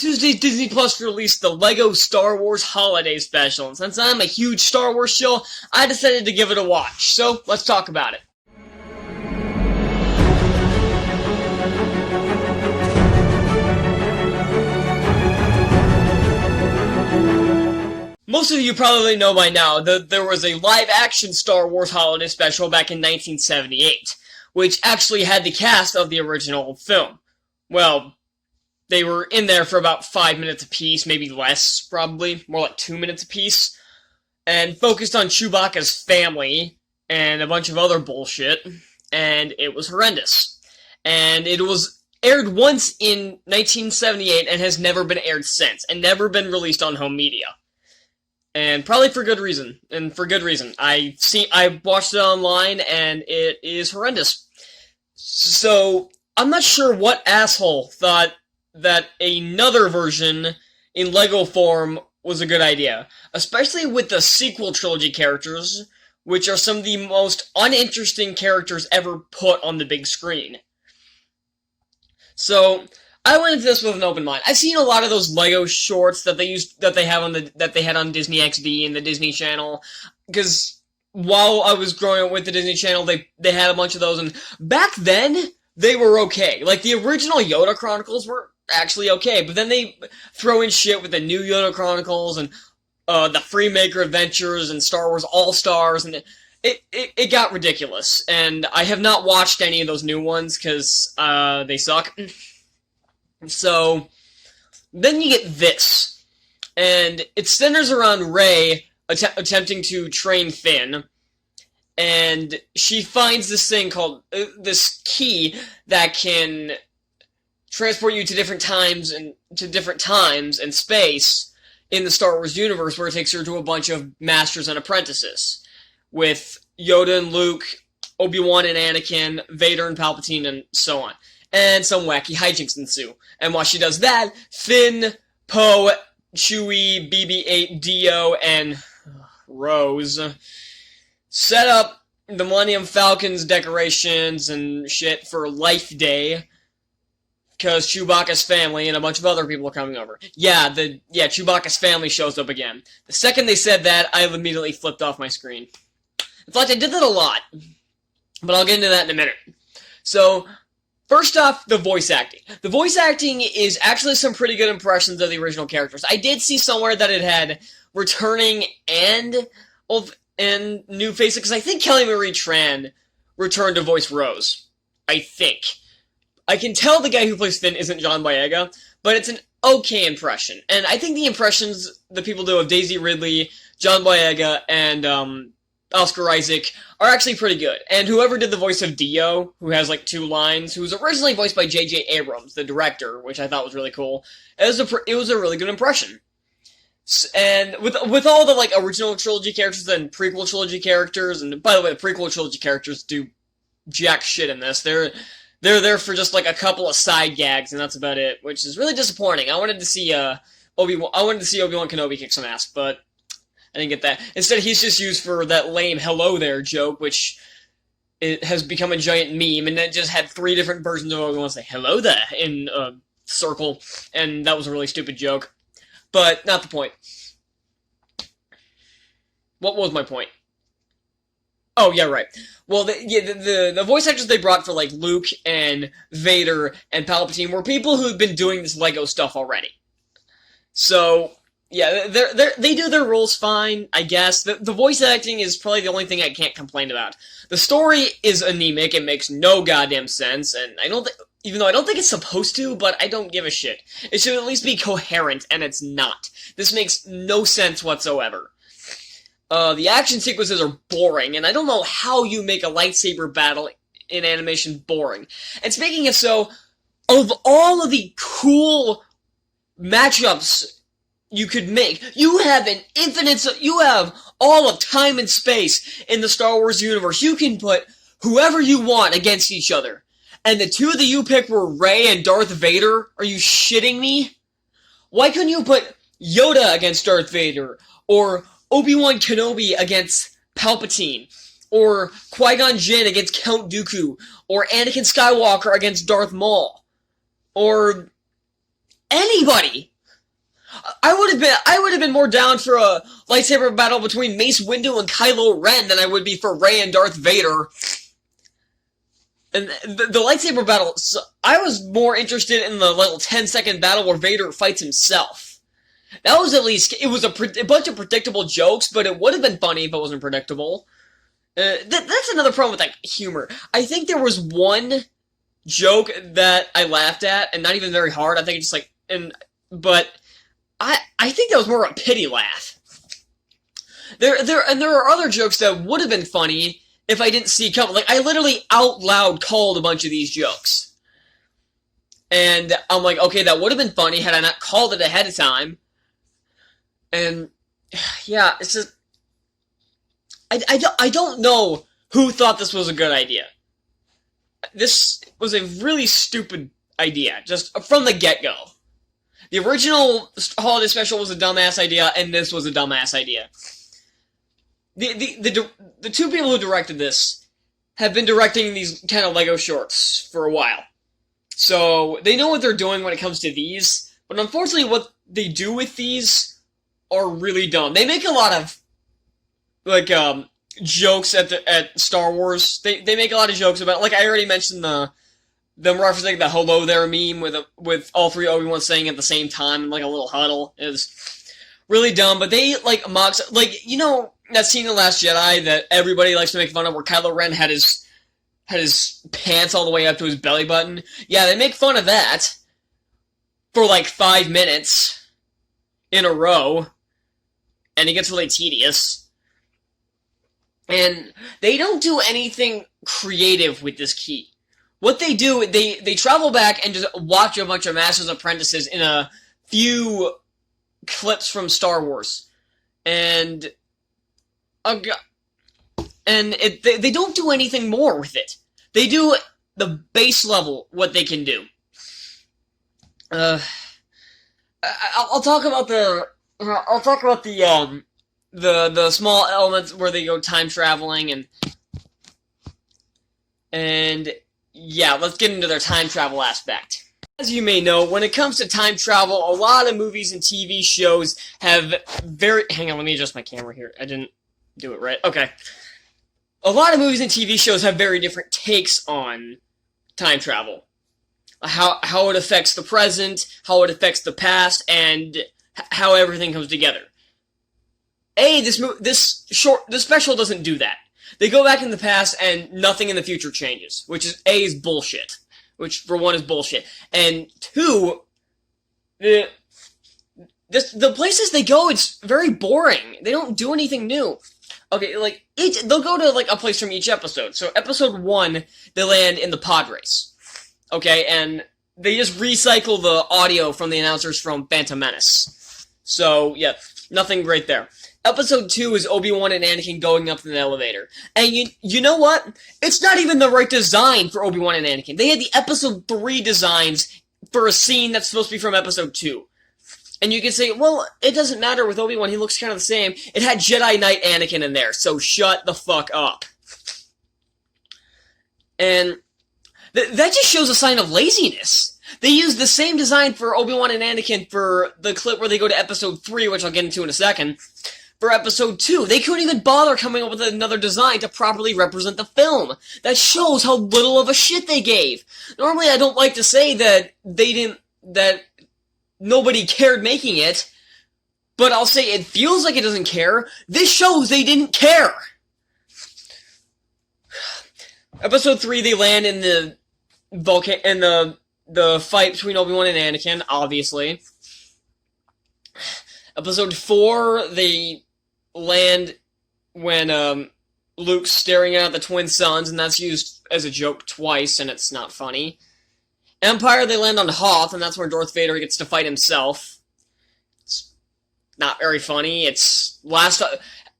Tuesday, Disney Plus released the LEGO Star Wars Holiday Special, and since I'm a huge Star Wars show, I decided to give it a watch. So, let's talk about it. Most of you probably know by now that there was a live-action Star Wars Holiday Special back in 1978, which actually had the cast of the original film. Well, they were in there for about 5 minutes apiece, maybe less, probably, more like 2 minutes apiece, and focused on Chewbacca's family and a bunch of other bullshit, and it was horrendous. And it was aired once in 1978 and has never been aired since, and never been released on home media. And probably for good reason, I watched it online, and it is horrendous. So, I'm not sure what asshole thought that another version in LEGO form was a good idea. Especially with the sequel trilogy characters, which are some of the most uninteresting characters ever put on the big screen. So, I went into this with an open mind. I've seen a lot of those LEGO shorts that they had on Disney XD and the Disney Channel, because while I was growing up with the Disney Channel, they had a bunch of those, and back then, they were okay. Like, the original Yoda Chronicles were actually okay, but then they throw in shit with the new Yoda Chronicles, and the Freemaker Adventures, and Star Wars All-Stars, and it got ridiculous, and I have not watched any of those new ones, because, they suck. So, then you get this, and it centers around Rey attempting to train Finn, and she finds this thing called, this key that can transport you to different times and space in the Star Wars universe, where it takes her to a bunch of masters and apprentices, with Yoda and Luke, Obi-Wan and Anakin, Vader and Palpatine, and so on. And some wacky hijinks ensue. And while she does that, Finn, Poe, Chewie, BB-8, Dio, and Rose set up the Millennium Falcon's decorations and shit for Life Day, because Chewbacca's family and a bunch of other people are coming over. Yeah, Chewbacca's family shows up again. The second they said that, I immediately flipped off my screen. In fact, I did that a lot, but I'll get into that in a minute. So, first off, the voice acting. The voice acting is actually some pretty good impressions of the original characters. I did see somewhere that it had returning and new faces, because I think Kelly Marie Tran returned to voice Rose. I think. I can tell the guy who plays Finn isn't John Boyega, but it's an okay impression. And I think the impressions that people do of Daisy Ridley, John Boyega, and Oscar Isaac are actually pretty good. And whoever did the voice of Dio, who has like 2 lines, who was originally voiced by J.J. Abrams, the director, which I thought was really cool, it was a really good impression. And with all the like original trilogy characters and prequel trilogy characters, and by the way, the prequel trilogy characters do jack shit in this. They're there for just like a couple of side gags, and that's about it, which is really disappointing. I wanted to see Obi-Wan Kenobi kick some ass, but I didn't get that. Instead, he's just used for that lame "hello there" joke, which it has become a giant meme, and it just had 3 different versions of Obi-Wan say "hello there" in a circle, and that was a really stupid joke. But not the point. What was my point? Oh, yeah, right. Well, the voice actors they brought for, like, Luke and Vader and Palpatine were people who've been doing this LEGO stuff already. So, yeah, they do their roles fine, I guess. The voice acting is probably the only thing I can't complain about. The story is anemic, it makes no goddamn sense, and even though I don't think it's supposed to, but I don't give a shit. It should at least be coherent, and it's not. This makes no sense whatsoever. The action sequences are boring, and I don't know how you make a lightsaber battle in animation boring. And speaking of so, of all of the cool matchups you could make, you have all of time and space in the Star Wars universe. You can put whoever you want against each other. And the 2 that you picked were Rey and Darth Vader? Are you shitting me? Why couldn't you put Yoda against Darth Vader? Or Obi-Wan Kenobi against Palpatine? Or Qui-Gon Jinn against Count Dooku? Or Anakin Skywalker against Darth Maul? Or anybody? I would have been more down for a lightsaber battle between Mace Windu and Kylo Ren than I would be for Rey and Darth Vader. And the lightsaber battle, I was more interested in the little 10-second battle where Vader fights himself. That was at least, it was a bunch of predictable jokes, but it would have been funny if it wasn't predictable. That's another problem with, like, humor. I think there was one joke that I laughed at, and not even very hard. I think it's just like, but I think that was more of a pity laugh. There are other jokes that would have been funny if I didn't see it coming. Like, I literally out loud called a bunch of these jokes. And I'm like, okay, that would have been funny had I not called it ahead of time. And, yeah, it's just, I don't know who thought this was a good idea. This was a really stupid idea, just from the get-go. The original holiday special was a dumbass idea, and this was a dumbass idea. The two people who directed this have been directing these kind of Lego shorts for a while. So, they know what they're doing when it comes to these, but unfortunately what they do with these are really dumb. They make a lot of, like, jokes at Star Wars. They make a lot of jokes about, like I already mentioned them referencing the hello there meme with all three Obi-Wans saying at the same time in like a little huddle. It was really dumb, but they like mocks, like, you know that scene in The Last Jedi that everybody likes to make fun of where Kylo Ren had his pants all the way up to his belly button? Yeah, they make fun of that for like 5 minutes in a row, and it gets really tedious. And they don't do anything creative with this key. What they do, they travel back and just watch a bunch of Master's Apprentices in a few clips from Star Wars. And they don't do anything more with it. They do the base level, what they can do. I'll talk about the small elements where they go time traveling and yeah, let's get into their time travel aspect. As you may know, when it comes to time travel, a lot of movies and TV shows have hang on, let me adjust my camera here. I didn't do it right. Okay. A lot of movies and TV shows have very different takes on time travel. How it affects the present, how it affects the past, and how everything comes together. This special doesn't do that. They go back in the past and nothing in the future changes, which is bullshit. Which, for one, is bullshit. And two, the places they go, it's very boring. They don't do anything new. Okay, like, they'll go to, like, a place from each episode. So, episode 1, they land in the pod race. Okay, and they just recycle the audio from the announcers from Phantom Menace. So, yeah, nothing great there. Episode 2 is Obi-Wan and Anakin going up in the elevator. And you know what? It's not even the right design for Obi-Wan and Anakin. They had the Episode 3 designs for a scene that's supposed to be from Episode 2. And you can say, well, it doesn't matter with Obi-Wan, he looks kind of the same. It had Jedi Knight Anakin in there, so shut the fuck up. And that just shows a sign of laziness. They used the same design for Obi-Wan and Anakin for the clip where they go to Episode 3, which I'll get into in a second. For Episode 2, they couldn't even bother coming up with another design to properly represent the film. That shows how little of a shit they gave. Normally, I don't like to say that nobody cared making it, but I'll say it feels like it doesn't care. This shows they didn't care. Episode 3, they land in the the fight between Obi-Wan and Anakin, obviously. Episode 4, they land when Luke's staring at the twin suns, and that's used as a joke twice, and it's not funny. Empire, they land on Hoth, and that's where Darth Vader gets to fight himself. It's not very funny. If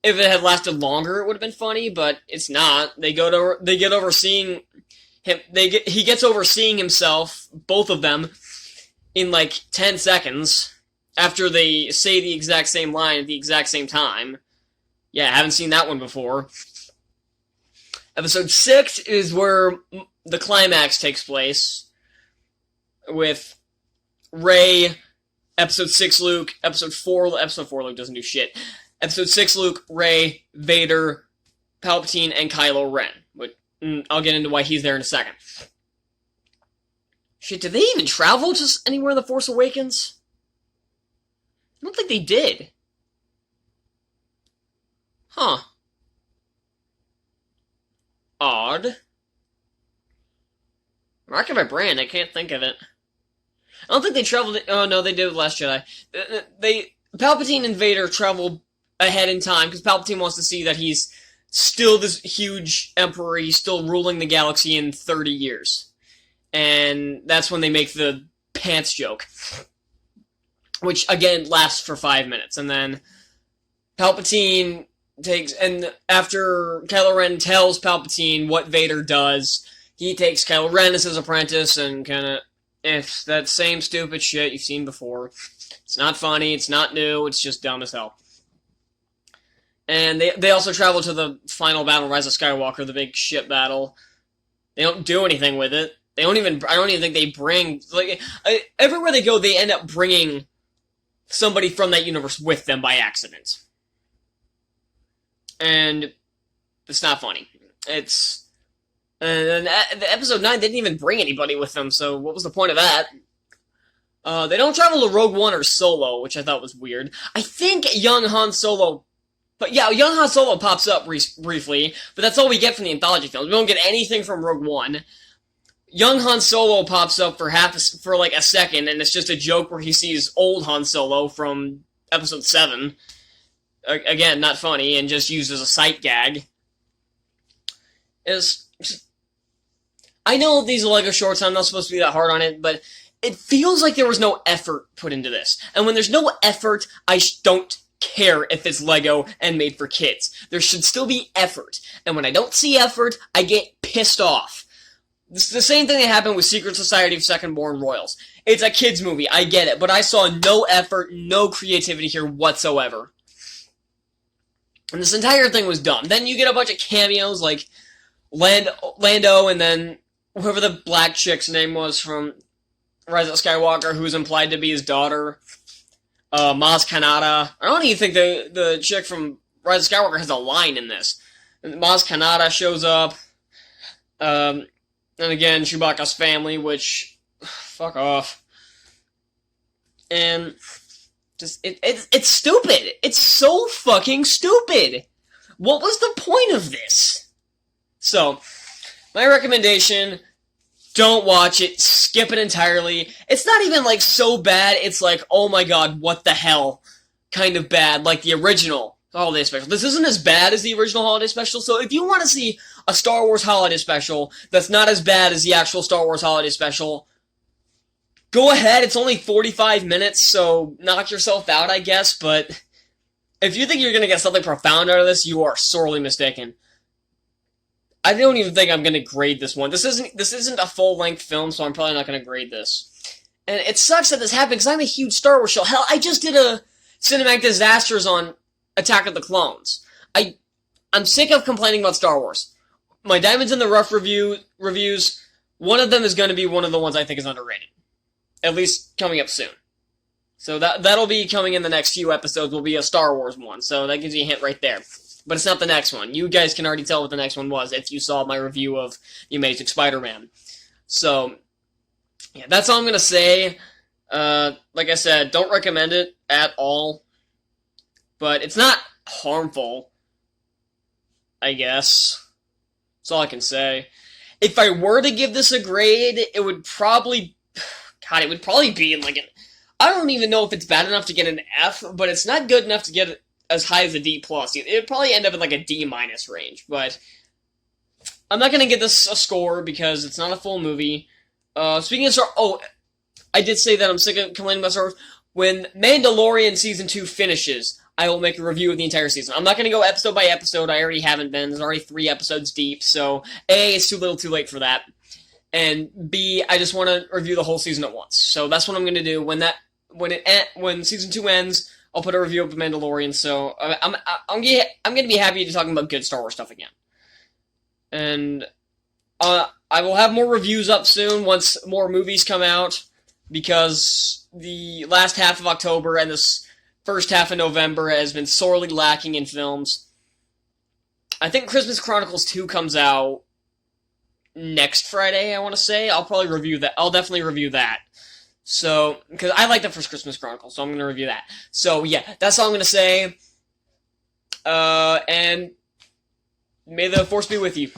it had lasted longer, it would have been funny, but it's not. He gets over seeing himself, both of them, in like 10 seconds. After they say the exact same line at the exact same time. Yeah, I haven't seen that one before. Episode 6 is where the climax takes place. With Rey Episode 6 Luke, episode 4 Luke doesn't do shit. Episode 6 Luke, Rey, Vader, Palpatine, and Kylo Ren. But I'll get into why he's there in a second. Shit, did they even travel just anywhere in The Force Awakens? I don't think they did. Huh. Odd. Racking my brain, I can't think of it. I don't think they traveled. Oh no, they did with Last Jedi. Palpatine and Vader travel ahead in time because Palpatine wants to see that he's still this huge emperor. He's still ruling the galaxy in 30 years, and that's when they make the pants joke, which again lasts for 5 minutes, and then Palpatine takes, and after Kylo Ren tells Palpatine what Vader does, he takes Kylo Ren as his apprentice and kind of. It's that same stupid shit you've seen before. It's not funny, it's not new, it's just dumb as hell. And they also travel to the final battle, Rise of Skywalker, the big ship battle. They don't do anything with it. I don't even think they bring, everywhere they go, they end up bringing somebody from that universe with them by accident. And it's not funny. And the episode 9 didn't even bring anybody with them, so what was the point of that? They don't travel to Rogue One or Solo, which I thought was weird. I think young Han Solo... But yeah, young Han Solo pops up briefly, but that's all we get from the anthology films. We don't get anything from Rogue One. Young Han Solo pops up for like a second, and it's just a joke where he sees old Han Solo from Episode 7. Again, not funny, and just used as a sight gag. I know these are LEGO shorts, I'm not supposed to be that hard on it, but it feels like there was no effort put into this. And when there's no effort, I don't care if it's LEGO and made for kids. There should still be effort. And when I don't see effort, I get pissed off. This is the same thing that happened with Secret Society of Second-Born Royals. It's a kids movie, I get it, but I saw no effort, no creativity here whatsoever. And this entire thing was dumb. Then you get a bunch of cameos like Lando and then whoever the black chick's name was from Rise of Skywalker, who's implied to be his daughter, Maz Kanata. I don't even think the chick from Rise of Skywalker has a line in this. Maz Kanata shows up, and again, Chewbacca's family, which, fuck off. And, just, it's stupid. It's so fucking stupid. What was the point of this? So, my recommendation, don't watch it, skip it entirely. It's not even, like, so bad, it's like, oh my god, what the hell, kind of bad, like the original Holiday Special. This isn't as bad as the original Holiday Special, so if you want to see a Star Wars Holiday Special that's not as bad as the actual Star Wars Holiday Special, go ahead, it's only 45 minutes, so knock yourself out, I guess, but if you think you're gonna get something profound out of this, you are sorely mistaken. I don't even think I'm gonna grade this one. This isn't a full-length film, so I'm probably not gonna grade this. And it sucks that this happened, because I'm a huge Star Wars show. Hell, I just did a Cinematic Disasters on Attack of the Clones. I'm sick of complaining about Star Wars. My Diamonds in the Rough reviews, one of them is gonna be one of the ones I think is underrated. At least coming up soon. So that'll be coming in the next few episodes, will be a Star Wars one, so that gives you a hint right there. But it's not the next one. You guys can already tell what the next one was if you saw my review of The Amazing Spider-Man. So, yeah, that's all I'm going to say. Like I said, don't recommend it at all. But it's not harmful, I guess. That's all I can say. If I were to give this a grade, it would probably... God, it would probably be in like an... I don't even know if it's bad enough to get an F, but it's not good enough to get as high as a D+. It would probably end up in like a D- range, but I'm not going to give this a score because it's not a full movie. Speaking of Star... Oh, I did say that I'm sick of complaining about Star Wars. When Mandalorian Season 2 finishes, I will make a review of the entire season. I'm not going to go episode by episode. I already haven't been. There's already 3 episodes deep, so A, it's too little too late for that. And B, I just want to review the whole season at once. So that's what I'm going to do. When Season 2 ends, I'll put a review of The Mandalorian, so I'm going to be happy to talking about good Star Wars stuff again. And I will have more reviews up soon once more movies come out, because the last half of October and this first half of November has been sorely lacking in films. I think Christmas Chronicles 2 comes out next Friday, I want to say. I'll probably review that. I'll definitely review that. So, because I like the first Christmas Chronicles, so I'm going to review that. So, yeah, that's all I'm going to say. And may the force be with you.